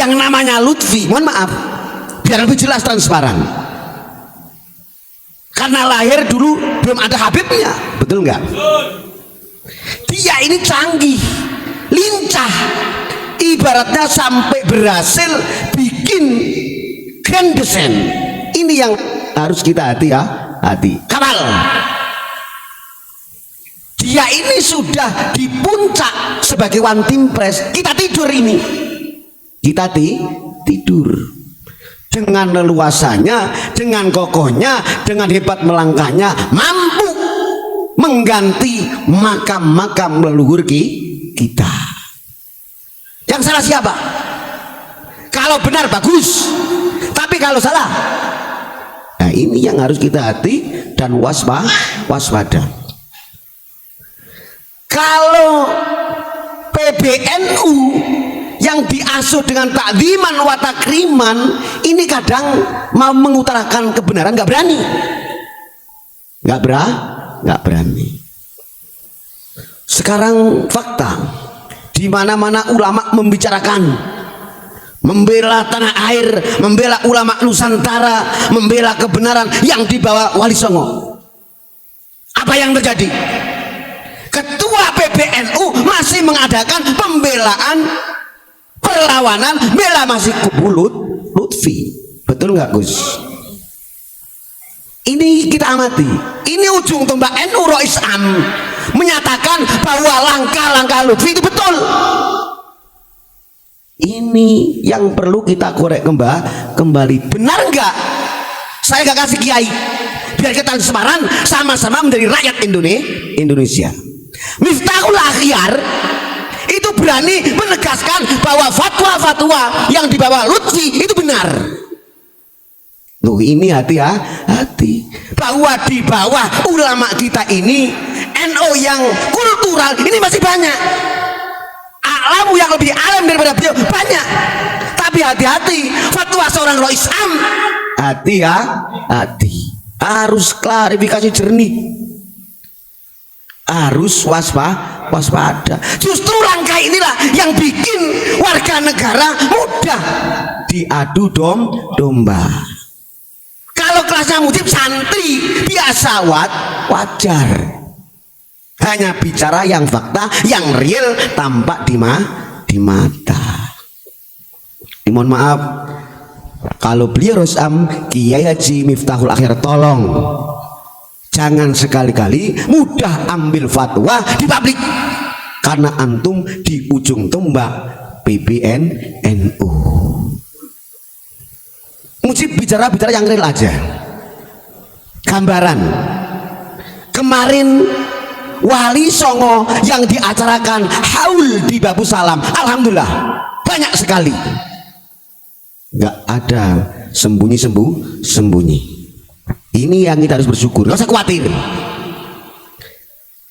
yang namanya Lutfi, mohon maaf, biar lebih jelas transparan, karena lahir dulu belum ada Habibnya, betul nggak? Dia ini canggih, lincah, ibaratnya sampai berhasil bikin grand design. Ini yang harus kita hati-hati. Kamal, dia ini sudah di puncak sebagai one team press. Kita tidur ini, kita tidur dengan leluasanya, dengan kokohnya, dengan hebat melangkahnya, mampu mengganti makam-makam leluhur kita. Yang salah siapa? Kalau benar bagus, tapi kalau salah, nah ini yang harus kita hati dan waspada. Kalau PBNU yang diasuh dengan takdiman wa takriman ini kadang mau mengutarakan kebenaran nggak berani, nggak berani. Sekarang fakta, di mana-mana ulama membicarakan, membela tanah air, membela ulama Nusantara, membela kebenaran yang dibawa Wali Songo. Apa yang terjadi? Ketua PBNU masih mengadakan pembelaan, perlawanan, bela masih kubu Lutfi. Betul nggak Gus? Ini kita amati. Ini ujung tombak NU Rois Am menyatakan bahwa langkah-langkah Lutfi itu betul. Ini yang perlu kita korek kembali. Benar nggak? Saya nggak kasih kiai, biar kita transparan, sama-sama menjadi rakyat Indonesia. Miftahul Akhyar itu berani menegaskan bahwa fatwa-fatwa yang dibawa Lutfi itu benar. Loh, ini hati-hati bahwa di bawah ulama kita ini NU yang kultural ini masih banyak, alamu yang lebih alim daripada beliau banyak. Tapi hati-hati fatwa seorang Rois Am, hati-hati, harus klarifikasi jernih, harus waspada. Justru langkah inilah yang bikin warga negara mudah diadu domba. Kalau kelasnya mujib santri biasa wajar, hanya bicara yang fakta, yang real, tampak di mata. Mohon maaf, kalau beliau Rosam Kiai Haji Miftahul Akhyar, tolong jangan sekali-kali mudah ambil fatwa di publik, karena antum di ujung tombak PBNU. Mesti bicara yang real aja. Gambaran kemarin Wali Songo yang diacarakan haul di Babu Salam, alhamdulillah banyak sekali, nggak ada sembunyi. Ini yang kita harus bersyukur, nggak usah khawatir.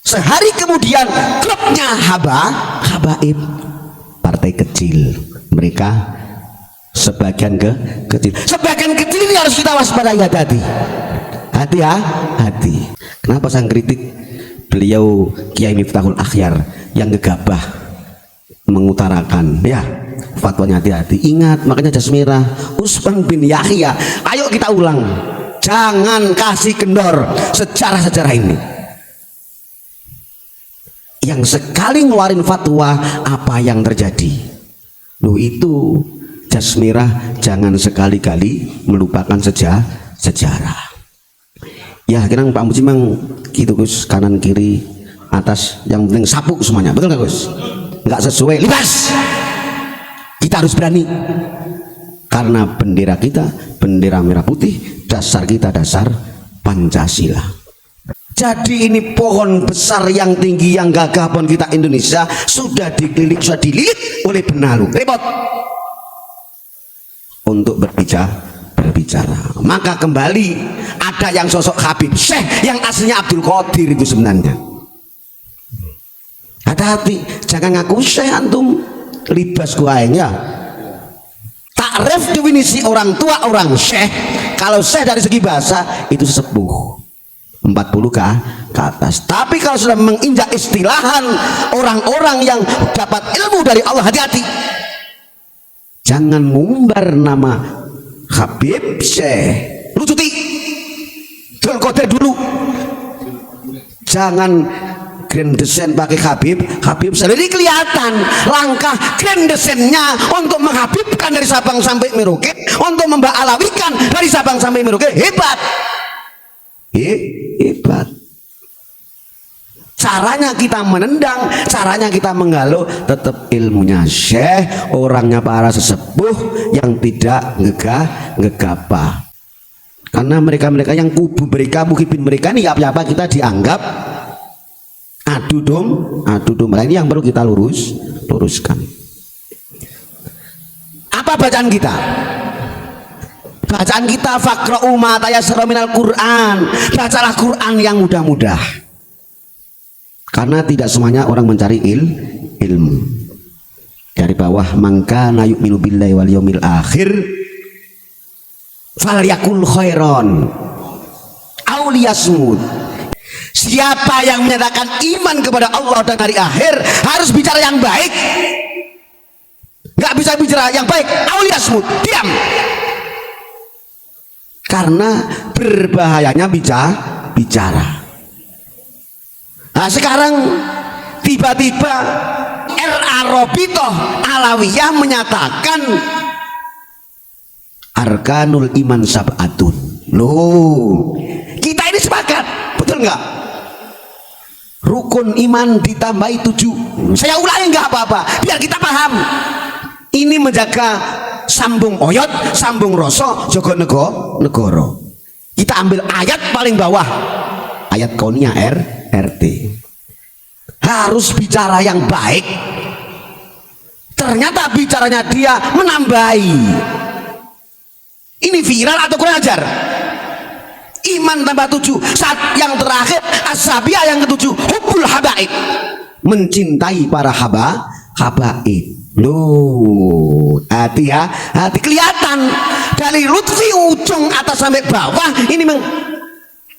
Sehari kemudian klubnya Habaib, partai kecil, mereka sebagian kecil ini harus kita waspadai, hati-hati. Kenapa saya kritik beliau Kiai Miftahul Akhyar yang gegabah mengutarakan ya fatwanya? Hati-hati, ingat, makanya jas merah Utsman bin Yahya, ayo kita ulang, jangan kasih kendor sejarah ini. Yang sekali ngeluarin fatwa, apa yang terjadi? Loh, itu jas merah jangan sekali-kali melupakan sejarah. Ya, kira Pak Muji memang gitu Gus, kanan kiri atas, yang penting sapu semuanya, betul nggak Gus? Nggak sesuai, libas. Kita harus berani, karena bendera kita bendera merah putih, dasar kita dasar Pancasila. Jadi ini pohon besar yang tinggi yang gagah, pohon kita Indonesia sudah dililit oleh benalu, repot untuk berbicara. Maka kembali ada yang sosok Habib Syekh yang aslinya Abdul Qadir itu sebenarnya. Hati-hati, jangan ngaku Syekh antum, libas kuaingnya. Takrif definisi orang tua orang Syekh, kalau Syekh dari segi bahasa itu sesepuh 40 ke atas. Tapi kalau sudah menginjak istilahan orang-orang yang dapat ilmu dari Allah, hati-hati. Jangan ngumbar nama Habib Syekh. Lu cuti Dul Qadir dulu. Jangan grand design pakai Habib sendiri. Kelihatan langkah grand designnya untuk menghabibkan dari Sabang sampai Merauke, untuk memba'alawikan dari Sabang sampai Merauke. Hebat. Hebat. Caranya kita menendang, caranya kita menggalau, tetap ilmunya Syekh, orangnya para sesepuh yang tidak ngegapa. Karena mereka-mereka yang kubu mereka, muhibin mereka ini apa-apa kita dianggap adu domba. Ini yang perlu kita luruskan. Apa bacaan kita? Bacaan kita faqra'u ma tayassara minal Qur'an. Bacalah Quran yang mudah-mudah. Karena tidak semuanya orang mencari ilmu. Dari bawah, mangka yu'minu billahi wal yaumil akhir falyakul khairon aw liyasmut. Siapa yang menyatakan iman kepada Allah dan hari akhir harus bicara yang baik. Nggak bisa bicara yang baik, aw liyasmut, diam. Karena berbahayanya bicara. Nah sekarang tiba-tiba R.A. Robitoh Alawiyah menyatakan arkanul iman sab'atun. Loh, kita ini sepakat, betul nggak? Rukun iman ditambahi 7. Saya ulangi nggak apa-apa, biar kita paham. Ini menjaga sambung oyot, sambung rosok, jogo negoro. Kita ambil ayat paling bawah, ayat kaunia RT. Harus bicara yang baik. Ternyata bicaranya dia menambahi. Ini viral atau kurang ajar? Iman tambah 7. Saat yang terakhir as-sabiyah yang ke-7, hubbul habaib, mencintai para habaib. Loh, hati kelihatan dari lutfi ujung atas sampai bawah ini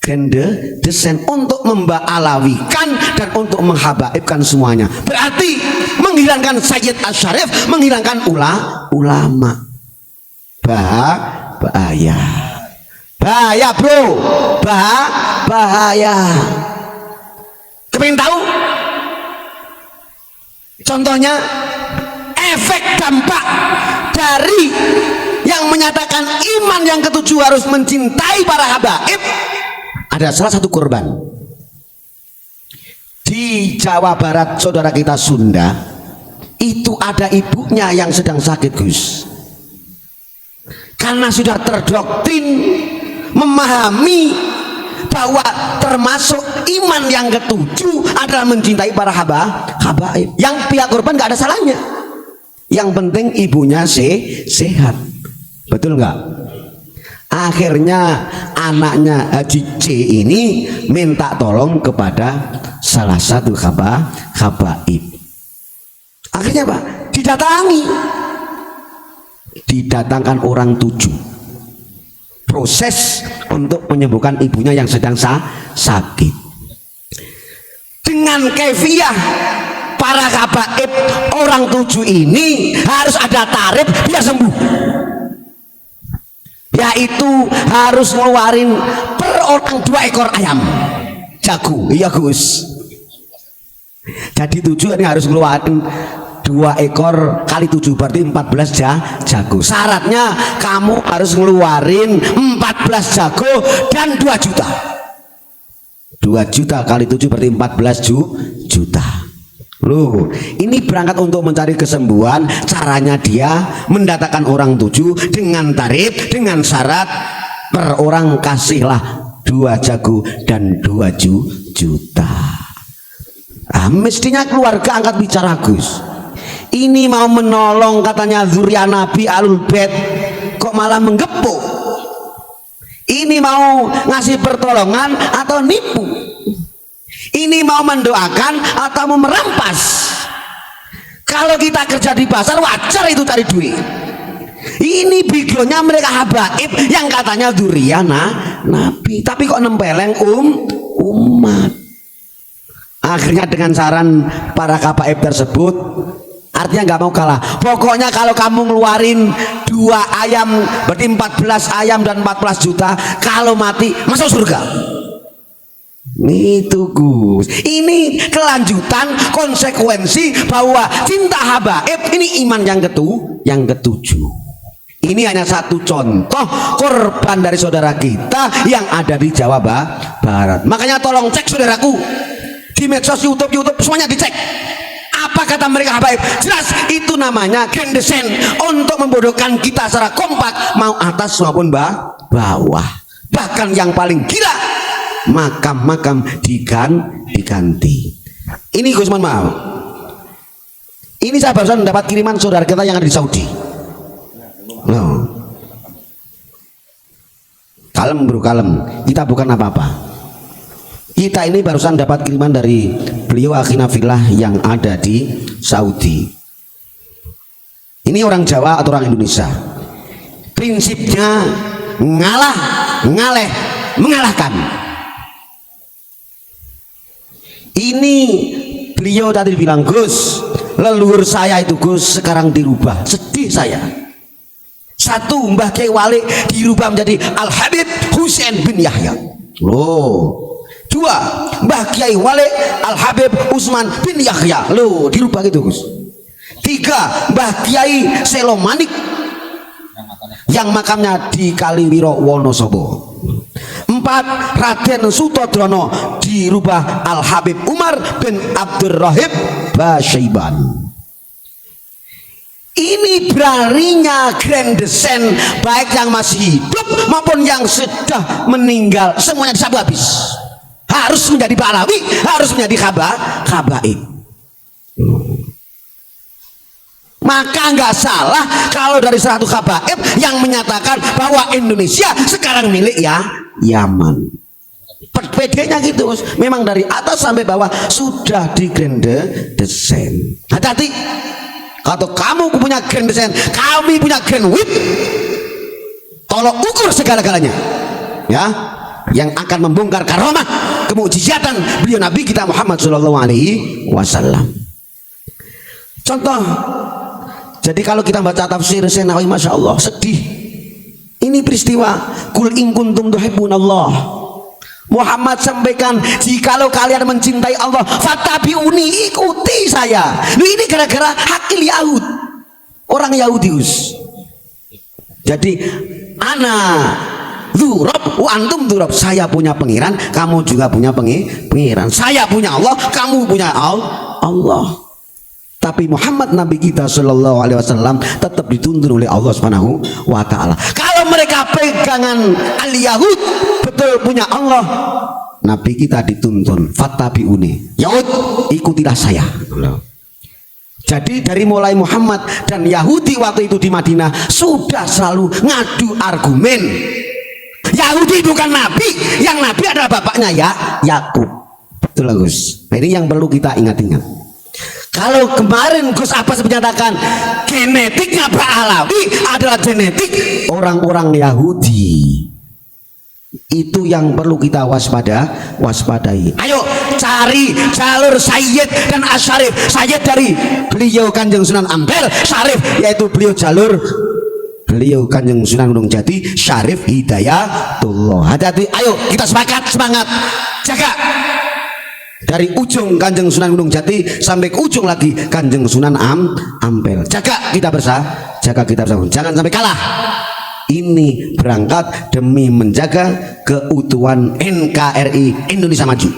grande desain untuk memba'alawikan dan untuk menghabaibkan semuanya. Berarti menghilangkan Sayyid Asyarif, menghilangkan ulama. Bahaya bro, bahaya. Kepingin tahu contohnya efek dampak dari yang menyatakan iman yang ke-7 harus mencintai para habaib? Ada salah satu korban di Jawa Barat, saudara kita Sunda, itu ada ibunya yang sedang sakit, Gus. Karena sudah terdoktrin memahami bahwa termasuk iman yang ke-7 adalah mencintai para habaib. Yang pihak korban gak ada salahnya, yang penting ibunya sehat, betul nggak? Akhirnya anaknya Haji C ini minta tolong kepada salah satu habaib. Akhirnya Pak, didatangkan orang 7. Proses untuk menyembuhkan ibunya yang sedang sakit. Dengan kefiah para habaib orang 7 ini harus ada tarif biar sembuh, yaitu harus ngeluarin per orang 2 ekor ayam jago. Iya Gus, jadi 7 ini harus ngeluarin 2 ekor kali 7 berarti 14 jago. Syaratnya kamu harus ngeluarin 14 jago dan 2 juta. 2 juta kali 7 berarti 14 juta. Loh, ini berangkat untuk mencari kesembuhan. Caranya dia mendatangkan orang 7 dengan tarif, dengan syarat per orang kasihlah 2 jago dan 2 juta. Mestinya keluarga angkat bicara, Gus. Ini mau menolong katanya zuriat Nabi Alul Bait, kok malah menggepuk. Ini mau ngasih pertolongan atau nipu? Ini mau mendoakan atau mau merampas? Kalau kita kerja di pasar wajar itu cari duit. Ini bigonya mereka habaib yang katanya zuriat Nabi, tapi kok nempeleng umat. Akhirnya dengan saran para habaib tersebut, Artinya nggak mau kalah. Pokoknya kalau kamu ngeluarin 2 ayam berarti 14 ayam dan 14 juta, kalau mati masuk surga. Itu Gus, ini kelanjutan konsekuensi bahwa cinta habaib ini iman yang ketujuh. Ini hanya satu contoh korban dari saudara kita yang ada di Jawa Barat. Makanya tolong cek saudaraku di medsos, YouTube semuanya dicek. Apa kata mereka habaib? Jelas itu namanya grand design untuk membodohkan kita secara kompak, mau atas maupun bawah. Bahkan yang paling gila, makam-makam diganti. Ini Gus, mohon maaf. Ini saya barusan mendapat kiriman saudara kita yang ada di Saudi. Loh. Kalem bro, kalem. Kita bukan apa-apa. Kita ini barusan dapat kiriman dari beliau Akhinafillah yang ada di Saudi. Ini orang Jawa atau orang Indonesia? Prinsipnya ngalah, ngaleh, mengalahkan. Ini beliau tadi bilang, Gus, leluhur saya itu Gus sekarang dirubah. Sedih saya. Satu, Mbah Kiai Wali dirubah menjadi Al Habib Husain bin Yahya. Loh. 2, Mbah Kiai Wali Al Habib Utsman bin Yahya. Loh, dirubah gitu Gus. 3, Mbah Kiai Selomanik yang makamnya di Kaliwiro Wonosobo. 4, Raden Sutodrono dirubah Al Habib Umar bin Abdurrahim Basyaiban. Ini beraninya grand design, baik yang masih hidup maupun yang sudah meninggal, semuanya disabu habis. Harus menjadi Pahlawi, harus menjadi habaib. Maka nggak salah kalau dari 100 habaib yang menyatakan bahwa Indonesia sekarang milik Yaman. PD-nya gitu, memang dari atas sampai bawah sudah di grand design. Hati-hati, kalau kamu punya grand design, kami punya grand whip, tolong ukur segala-galanya, ya, yang akan membongkar karomah kemukjizatan beliau Nabi kita Muhammad SAW. Contoh, jadi kalau kita baca tafsir Senawi, masya Allah, sedih. Ini peristiwa kul in kuntum tuhibbunallah, Muhammad sampaikan, jikalau kalian mencintai Allah, fattabi'uni, ikuti saya. Ini gara-gara hakil Yahud, orang Yahudi. Jadi anak Dzurab wa antum dzurab, saya punya pengiran, kamu juga punya pengiran. Saya punya Allah, kamu punya Allah. Tapi Muhammad Nabi kita Shallallahu Alaihi Wasallam tetap dituntun oleh Allah Subhanahu Wa Taala. Kalau mereka pegangan al-Yahud betul punya Allah, Nabi kita dituntun fattabi'uni, Yahud ikutilah saya. Jadi dari mulai Muhammad dan Yahudi waktu itu di Madinah sudah selalu ngadu argumen. Yahudi bukan Nabi, yang Nabi adalah bapaknya Yakub. Betul Gus. Nah, ini yang perlu kita ingat-ingat. Kalau kemarin Gus Abbas menyatakan genetiknya Pahlawi adalah genetik orang-orang Yahudi, itu yang perlu kita waspadai. Ayo cari jalur Sayyid dan Asyarif. Sayyid dari beliau Kanjeng Sunan Ampel, Syarif yaitu beliau jalur beliau Kanjeng Sunan Gunung Jati, Syarif Hidayatullah. Hati-hati, ayo kita semangat jaga dari ujung Kanjeng Sunan Gunung Jati sampai ke ujung lagi Kanjeng Sunan Ampel. Jaga kita bersama, jangan sampai kalah. Ini berangkat demi menjaga keutuhan NKRI Indonesia Maju.